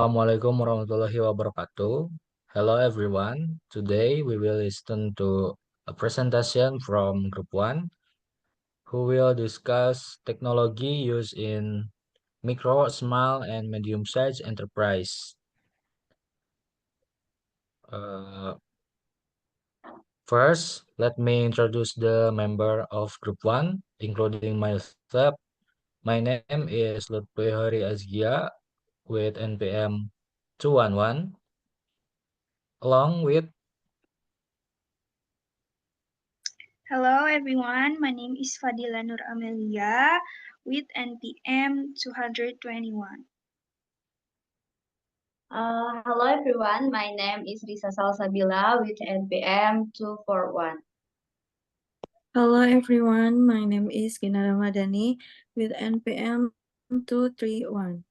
Assalamualaikum warahmatullahi wabarakatuh. Hello everyone. Today we will listen to a presentation from Group 1 who will discuss technology used in micro, small, and medium-sized enterprise. Uh, First, let me introduce the member of Group 1, including myself. My name is Lutfi Hari Azgia with NPM 211, along with Hello everyone, my name is Fadila Nur Amelia with NPM 221. Hello everyone, my name is Risa Salsabila with NPM 241. Hello everyone, my name is Gina Ramadhani with NPM 231.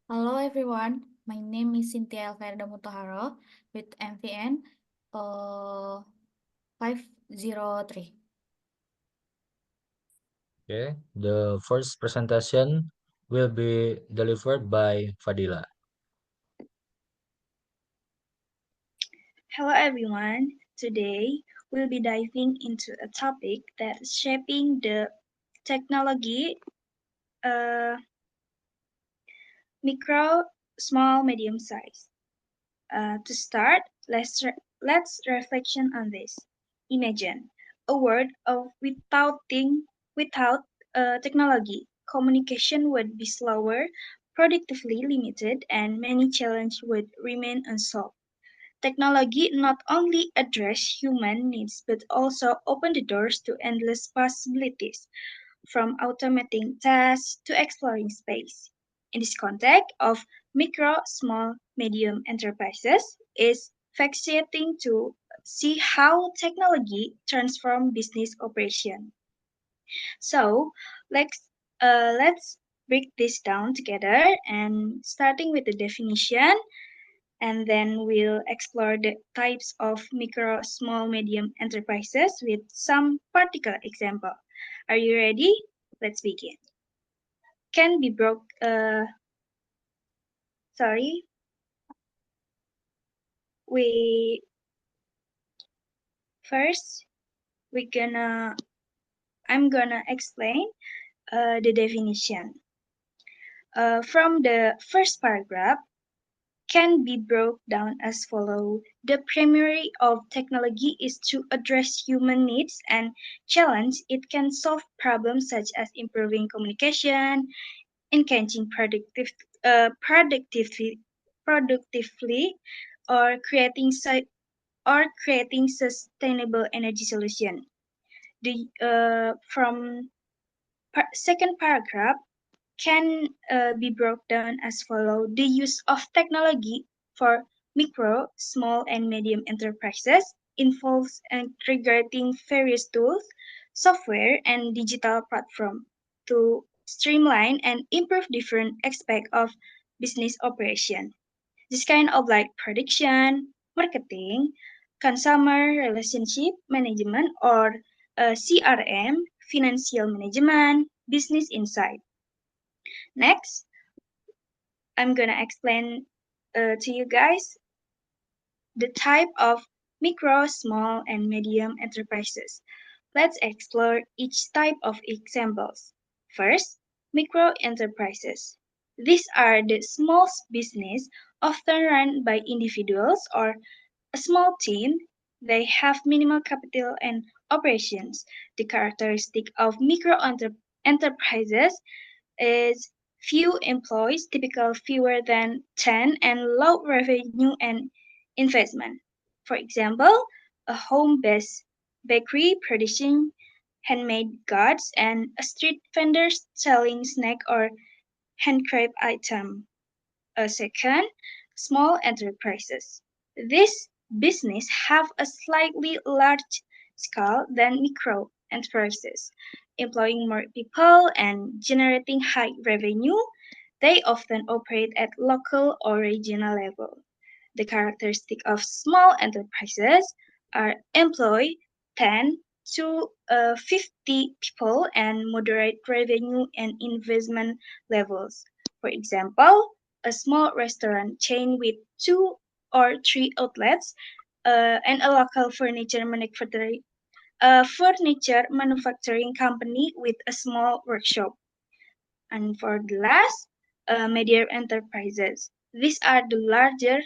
Hello everyone, my name is Cynthia Elverda Mutaharo with MVN 503. Okay, the first presentation will be delivered by Fadila. Hello everyone, today we'll be diving into a topic that's shaping the technology micro, small, medium size. To start, let's reflection on this. Imagine a world of without technology. Communication would be slower, productively limited, and many challenges would remain unsolved. Technology not only address human needs but also open the doors to endless possibilities, from automating tasks to exploring space. In this context of micro, small, medium enterprises, is fascinating to see how technology transforms business operation. So let's break this down together and starting with the definition, and then we'll explore the types of micro, small, medium enterprises with some particular example. Are you ready? Let's begin. Can be broke. Sorry. We first we gonna. I'm gonna explain the definition. From the first paragraph, can be broke down as follow. The primary of technology is to address human needs and challenge. It can solve problems such as improving communication, engaging productively, or creating sustainable energy solution. The from second paragraph can be broken down as follow. The use of technology for micro, small, and medium enterprises involves integrating various tools, software, and digital platform to streamline and improve different aspects of business operation. This kind of like production, marketing, consumer relationship management, or CRM, financial management, business insight. Next, I'm gonna explain to you guys the type of micro, small, and medium enterprises. Let's explore each type of examples. First, micro enterprises. These are the small business often run by individuals or a small team. They have minimal capital and operations. The characteristic of enterprises is few employees, typical fewer than 10, and low revenue and investment. For example, a home-based bakery producing handmade goods and a street vendor selling snack or handcraft item. A second, small enterprises. These business have a slightly large scale than micro enterprises, employing more people and generating high revenue. They often operate at local or regional level. The characteristic of small enterprises are employ 10 to 50 people and moderate revenue and investment levels. For example, a small restaurant chain with 2 or 3 outlets, and a local furniture manufacturing company with a small workshop. And for the last, medium enterprises. These are the larger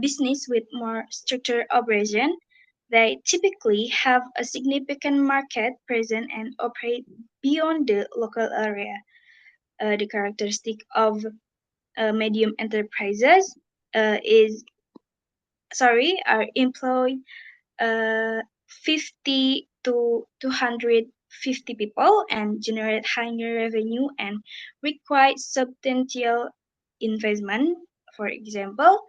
business with more structured operation. They typically have a significant market presence and operate beyond the local area. The characteristic of medium enterprises are employ 50 to 250 people and generate higher revenue and require substantial investment. For example,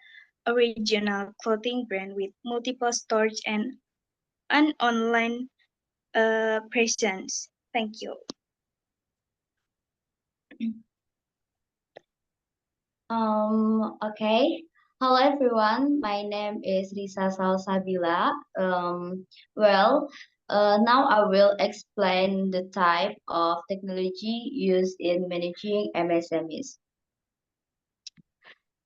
a regional clothing brand with multiple stores and an online presence. Thank you. Okay. Hello everyone, my name is Risa Salsabila. Now I will explain the type of technology used in managing MSMEs.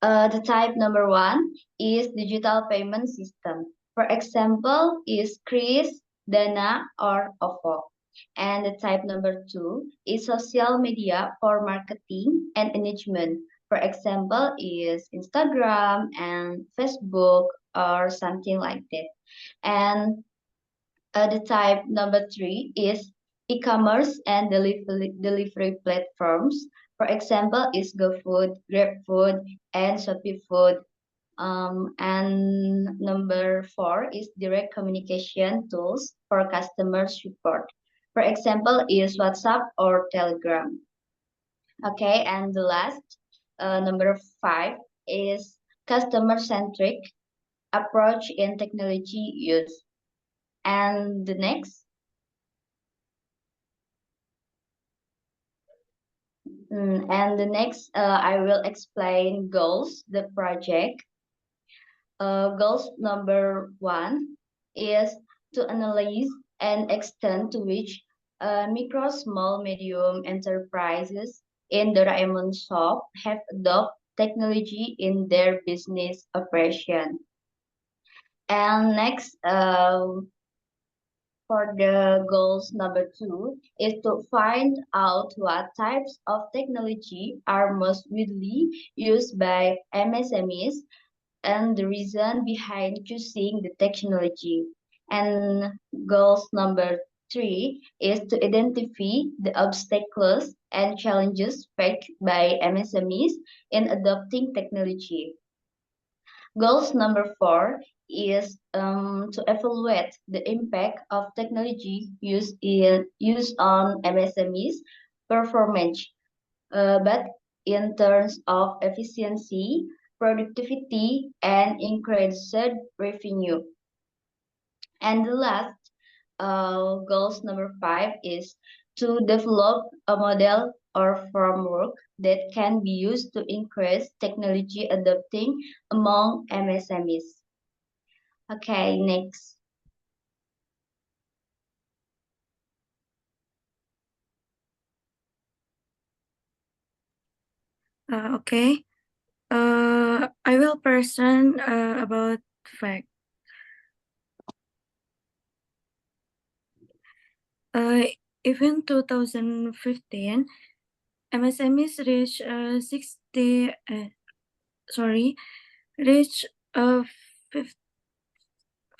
The type number 1 is digital payment system. For example, is Kris, Dana, or OVO. And the type number 2 is social media for marketing and engagement. For example, is Instagram and Facebook or something like that. And the type number 3 is e-commerce and delivery platforms. For example, is GoFood, GrabFood, and Shopee Food. And number 4 is direct communication tools for customer support. For example, is WhatsApp or Telegram. Okay, and the last, number 5 is customer-centric approach in technology use. And the next, I will explain goals, the project. Goals number 1 is to analyze and extent to which micro, small, medium enterprises in the Doraemon shop have adopted technology in their business operation. And next, for the goals number 2 is to find out what types of technology are most widely used by MSMEs and the reason behind choosing the technology. And goals number 3 is to identify the obstacles and challenges faced by MSMEs in adopting technology. Goals number 4 is to evaluate the impact of technology used on MSMEs performance, but in terms of efficiency, productivity, and increased revenue. And the last, goals number 5 is to develop a model or framework that can be used to increase technology adopting among MSMEs. Okay, next. Okay. I will present about fact. Even 2015, MSMEs reached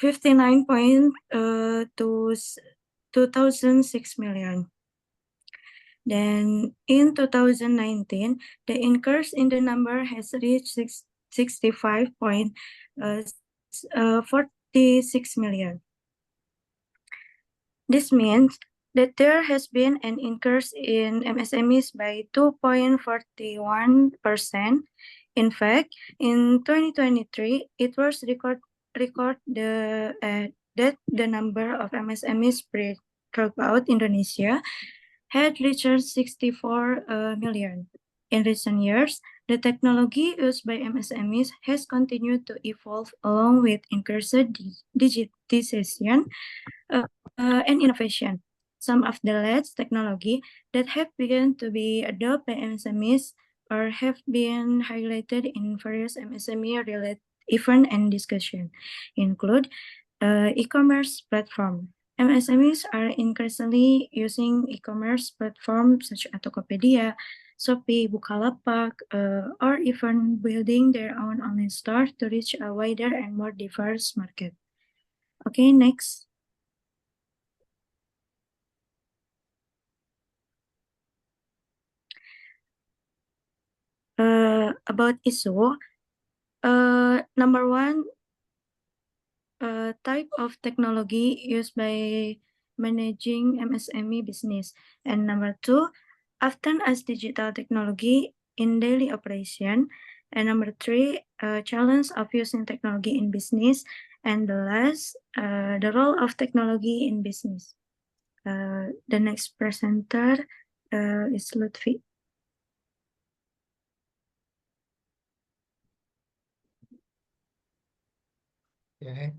59.2006 million. Then in 2019, the increase in the number has reached 65.46 million. This means that there has been an increase in MSMEs by 2.41%. In fact, in 2023, it was record that the number of MSMEs spread throughout Indonesia had reached 64 million. In recent years, the technology used by MSMEs has continued to evolve along with increased digitization and innovation. Some of the latest technology that have begun to be adopted by MSMEs or have been highlighted in various MSME-related event and discussion, include e-commerce platform. MSMEs are increasingly using e-commerce platforms such as Tokopedia, Shopee, Bukalapak, or even building their own online store to reach a wider and more diverse market. Okay, next. About ISO, number one, type of technology used by managing MSME business, and number two, often as digital technology in daily operation, and number three, challenge of using technology in business, and the last, the role of technology in business. The next presenter is Lutfi. Okay.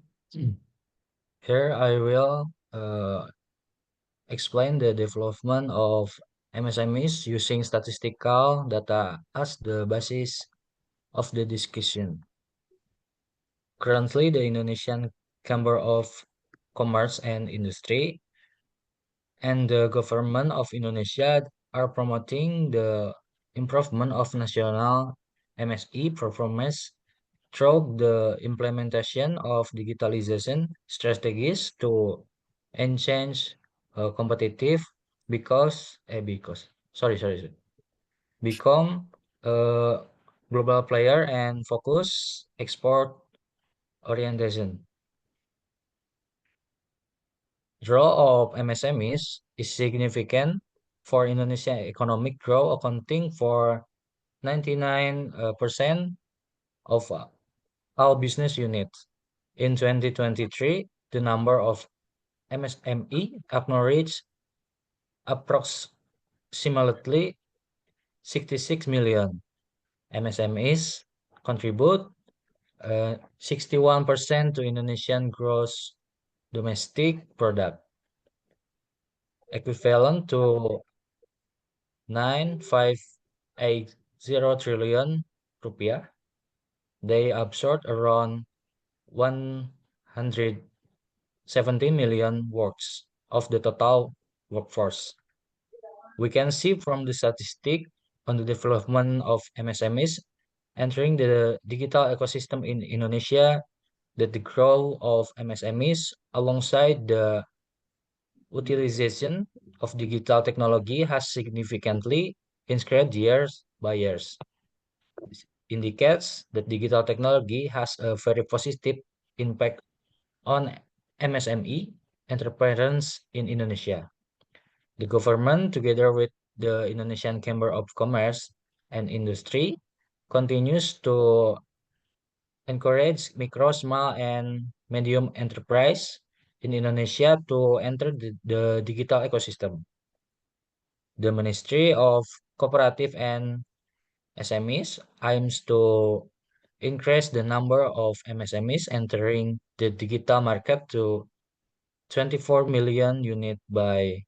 Here I will explain the development of MSMEs using statistical data as the basis of the discussion. Currently, the Indonesian Chamber of Commerce and Industry and the government of Indonesia are promoting the improvement of national MSE performance through the implementation of digitalization strategies to enhance competitive become a global player and focus export orientation. The role of MSMEs is significant for Indonesia economic growth, accounting for 99% of all business units. In 2023, the number of MSME acknowledged approximately 66 million. MSMEs contribute 61% to Indonesian gross domestic product, equivalent to 9,580 trillion rupiah. They absorb around 170 million works of the total workforce. We can see from the statistic on the development of MSMEs entering the digital ecosystem in Indonesia that the growth of MSMEs alongside the utilization of digital technology has significantly increased years by years. This indicates that digital technology has a very positive impact on MSME entrepreneurs in Indonesia. The government, together with the Indonesian Chamber of Commerce and Industry, continues to encourage micro, small, and medium enterprise in Indonesia to enter the digital ecosystem. The Ministry of Cooperative and SMEs aims to increase the number of MSMEs entering the digital market to 24 million units by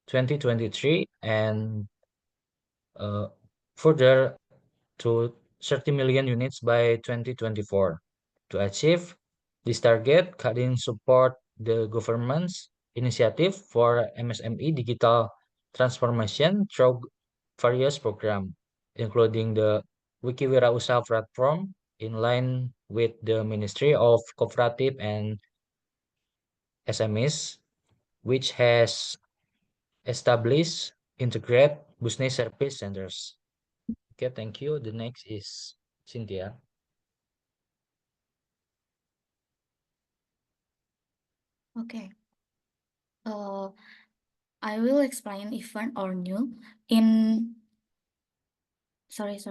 2023 and further to 30 million units by 2024. To achieve this target, Kadin support the government's initiative for MSME digital transformation through various programs, including the Wikiwira Usaha platform in line with the Ministry of Cooperative and SMEs, which has established integrated business service centers. Okay, thank you. The next is Cynthia. Okay. I will explain event or new in sorry.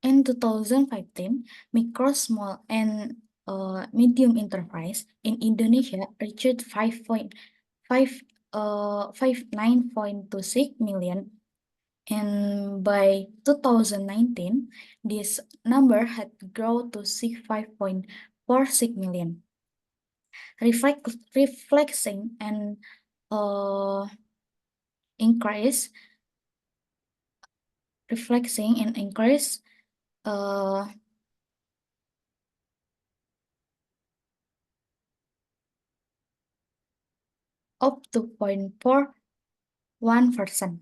In 2015, micro, small, and medium enterprise in Indonesia reached 59.26 million, and by 2019, this number had grown to 65.46 million. reflecting and uh, increase reflecting and increase uh, up to 0.41%.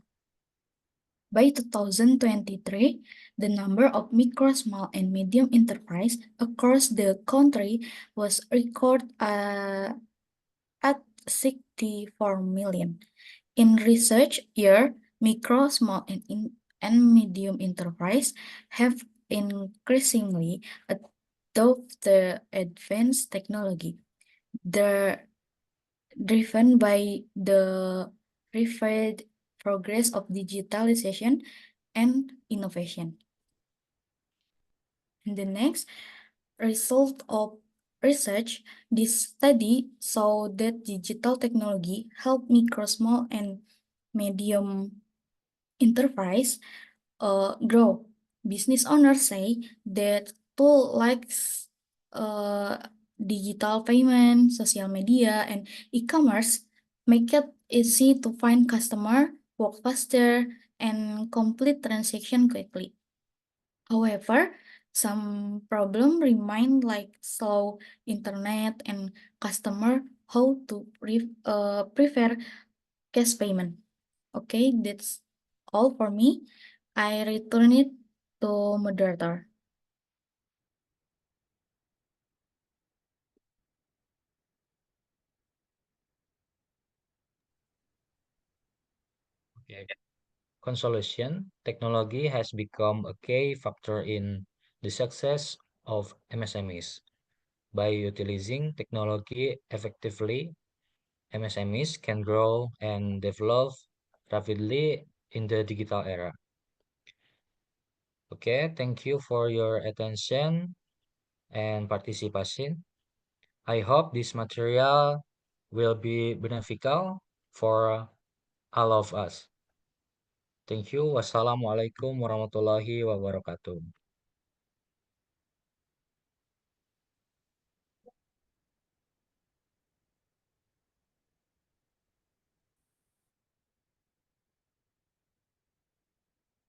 By 2023, the number of micro, small, and medium enterprise across the country was recorded at 64 million. In research year, micro, small, and medium enterprise have increasingly adopted the advanced technology. They're driven by the rapid progress of digitalization and innovation. And the next result of research, this study saw that digital technology help micro, small, and medium enterprise grow. Business owners say that tool like uh, digital payment, social media, and e-commerce make it easy to find customer, work faster, and complete transaction quickly. However, some problem remain like slow internet and customer how to prefer cash payment. Okay, that's all for me. I return it to moderator. Okay. Consolation, technology has become a key factor in the success of MSMEs. By utilizing technology effectively, MSMEs can grow and develop rapidly in the digital era. Okay, thank you for your attention and participation. I hope this material will be beneficial for all of us. Thank you. Wassalamualaikum warahmatullahi wabarakatuh.